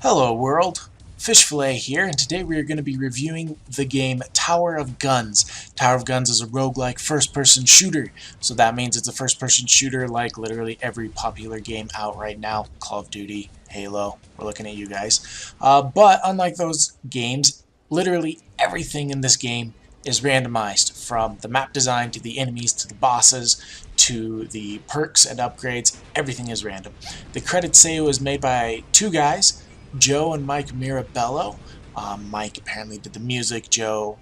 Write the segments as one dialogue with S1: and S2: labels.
S1: Hello world, Fish Fillet here, and today we are going to be reviewing the game Tower of Guns. Tower of Guns is a roguelike first-person shooter, so that means it's a first-person shooter like literally every popular game out right now. Call of Duty, Halo, we're looking at you guys. But unlike those games, literally everything in this game is randomized, from the map design to the enemies to the bosses to the perks and upgrades. Everything is random. The credits say it was made by two guys, Joe and Mike Mirabello. Mike apparently did the music. Joe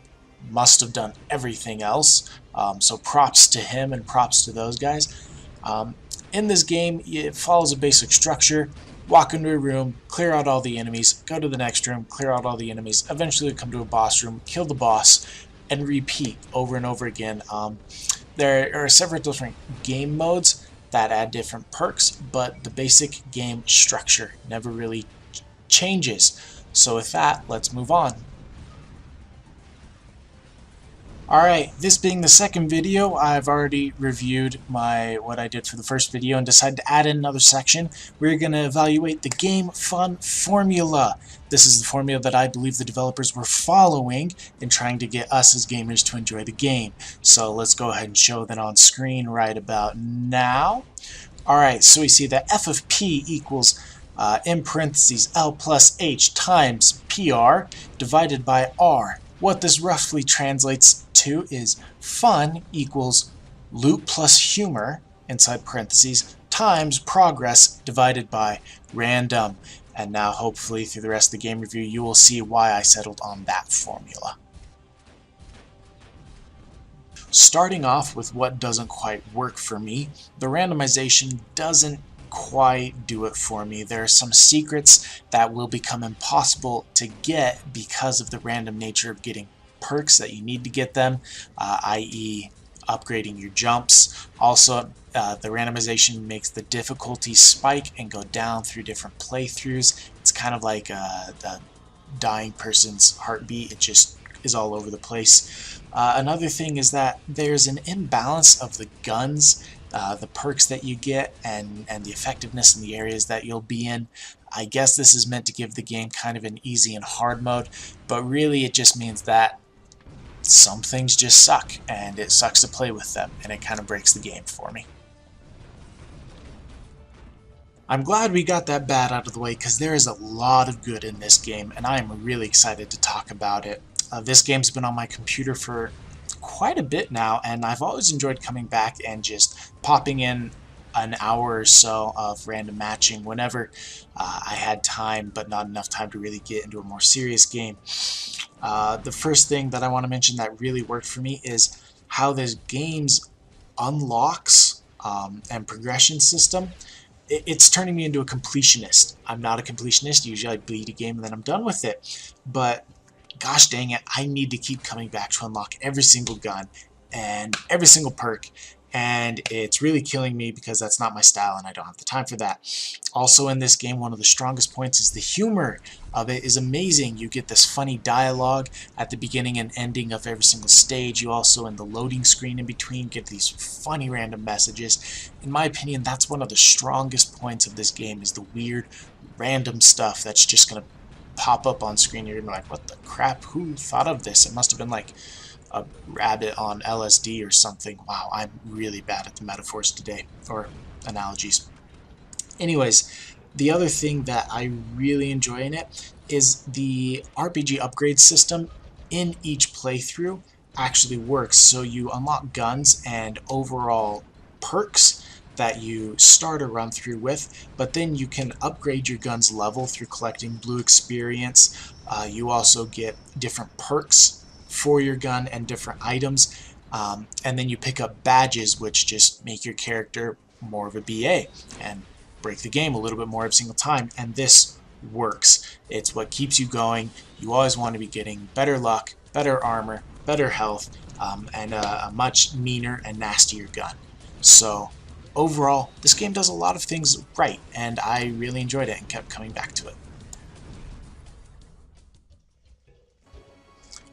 S1: must have done everything else. So props to him and props to those guys. In this game, it follows a basic structure. Walk into a room, clear out all the enemies, go to the next room, clear out all the enemies, eventually come to a boss room, kill the boss, and repeat over and over again. There are several different game modes that add different perks, but the basic game structure never really changes. So with that, let's move on. Alright, this being the second video, I've already reviewed what I did for the first video and decided to add in another section. We're going to evaluate the game fun formula. This is the formula that I believe the developers were following in trying to get us as gamers to enjoy the game. So let's go ahead and show that on screen right about now. Alright, so we see that f of p equals in parentheses L plus H times PR divided by R. What this roughly translates to is fun equals loot plus humor inside parentheses times progress divided by random. And now hopefully through the rest of the game review you will see why I settled on that formula. Starting off with what doesn't quite work for me, the randomization doesn't quite do it for me. There are some secrets that will become impossible to get because of the random nature of getting perks that you need to get them, i.e. upgrading your jumps. Also, the randomization makes the difficulty spike and go down through different playthroughs. It's kind of like the dying person's heartbeat. It just is all over the place. Another thing is that there's an imbalance of the guns, the perks that you get, and the effectiveness in the areas that you'll be in. I guess this is meant to give the game kind of an easy and hard mode, but really it just means that some things just suck, and it sucks to play with them, and it kind of breaks the game for me. I'm glad we got that bad out of the way, because there is a lot of good in this game, and I am really excited to talk about it. This game's been on my computer for quite a bit now, and I've always enjoyed coming back and just popping in an hour or so of random matching whenever I had time, but not enough time to really get into a more serious game. The first thing that I want to mention that really worked for me is how this game's unlocks and progression system. It's turning me into a completionist. I'm not a completionist. Usually I beat a game and then I'm done with it. But gosh dang it, I need to keep coming back to unlock every single gun and every single perk, and it's really killing me because that's not my style and I don't have the time for that. Also in this game, one of the strongest points is the humor of it is amazing. You get this funny dialogue at the beginning and ending of every single stage. You also, in the loading screen in between, get these funny random messages. In my opinion, that's one of the strongest points of this game, is the weird random stuff that's just going to pop up on screen. You're gonna be like, what the crap, who thought of this? It must have been like a rabbit on LSD or something. Wow, I'm really bad at the metaphors today, or analogies. Anyways, the other thing that I really enjoy in it is the RPG upgrade system in each playthrough actually works. So you unlock guns and overall perks that you start a run through with, but then you can upgrade your gun's level through collecting blue experience. You also get different perks for your gun and different items, and then you pick up badges which just make your character more of a BA and break the game a little bit more every single time, and this works. It's what keeps you going. You always want to be getting better luck, better armor, better health, and a much meaner and nastier gun. So overall, this game does a lot of things right, and I really enjoyed it and kept coming back to it.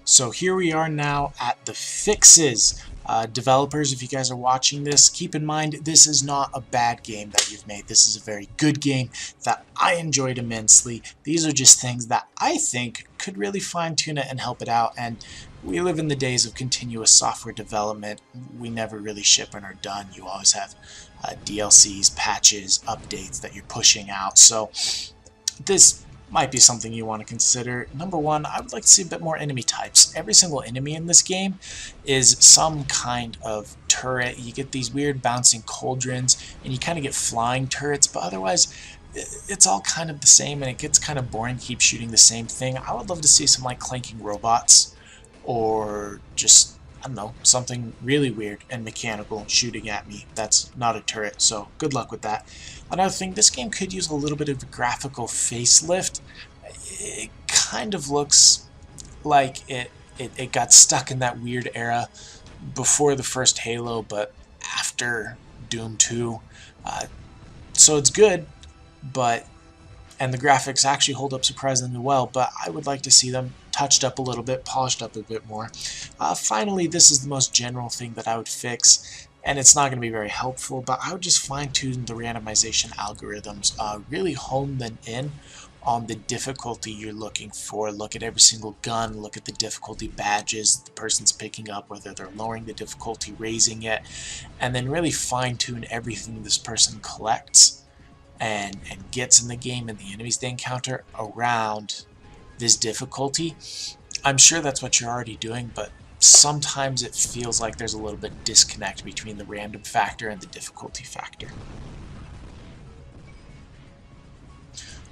S1: So here we are now at the fixes. Developers, if you guys are watching this, keep in mind this is not a bad game that you've made. This is a very good game that I enjoyed immensely. These are just things that I think could really fine-tune it and help it out, and we live in the days of continuous software development. We never really ship and are done. You always have DLCs, patches, updates that you're pushing out, so this might be something you want to consider. Number one, I would like to see a bit more enemy types. Every single enemy in this game is some kind of turret. You get these weird bouncing cauldrons, and you kind of get flying turrets, but otherwise it's all kind of the same, and it gets kind of boring to keep shooting the same thing. I would love to see some like clanking robots, or just, I don't know, something really weird and mechanical shooting at me that's not a turret, so good luck with that. Another thing, this game could use a little bit of a graphical facelift. It kind of looks like it got stuck in that weird era before the first Halo, but after Doom 2. So it's good, but and the graphics actually hold up surprisingly well, but I would like to see them touched up a little bit, polished up a bit more. Finally, this is the most general thing that I would fix, and it's not going to be very helpful, but I would just fine-tune the randomization algorithms, really hone them in on the difficulty you're looking for. Look at every single gun, look at the difficulty badges the person's picking up, whether they're lowering the difficulty, raising it, and then really fine-tune everything this person collects and gets in the game and the enemies they encounter around this difficulty. I'm sure that's what you're already doing, but sometimes it feels like there's a little bit disconnect between the random factor and the difficulty factor.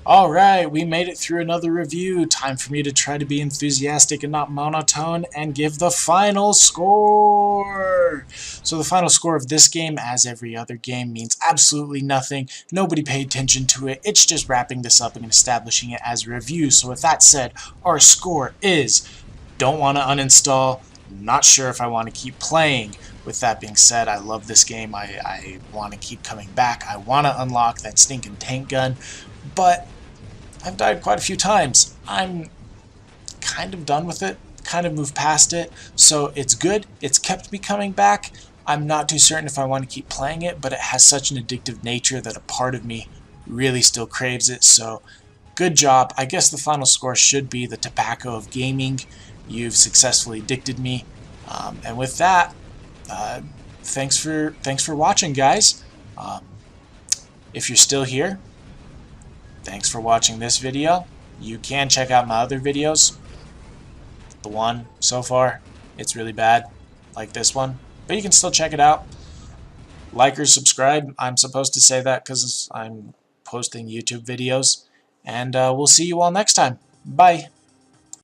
S1: Alright, we made it through another review. Time for me to try to be enthusiastic and not monotone and give the final score! So the final score of this game, as every other game, means absolutely nothing. Nobody paid attention to it. It's just wrapping this up and establishing it as a review. So with that said, our score is don't want to uninstall, not sure if I want to keep playing. With that being said, I love this game. I want to keep coming back. I want to unlock that stinking tank gun, but I've died quite a few times. I'm kind of done with it, kind of moved past it, so it's good. It's kept me coming back. I'm not too certain if I want to keep playing it, but it has such an addictive nature that a part of me really still craves it, so good job. I guess the final score should be the tobacco of gaming. You've successfully addicted me. And with that, thanks for watching, guys. If you're still here, thanks for watching this video. You can check out my other videos. The one so far, it's really bad, like this one, but you can still check it out. Like or subscribe. I'm supposed to say that because I'm posting YouTube videos. And we'll see you all next time. Bye.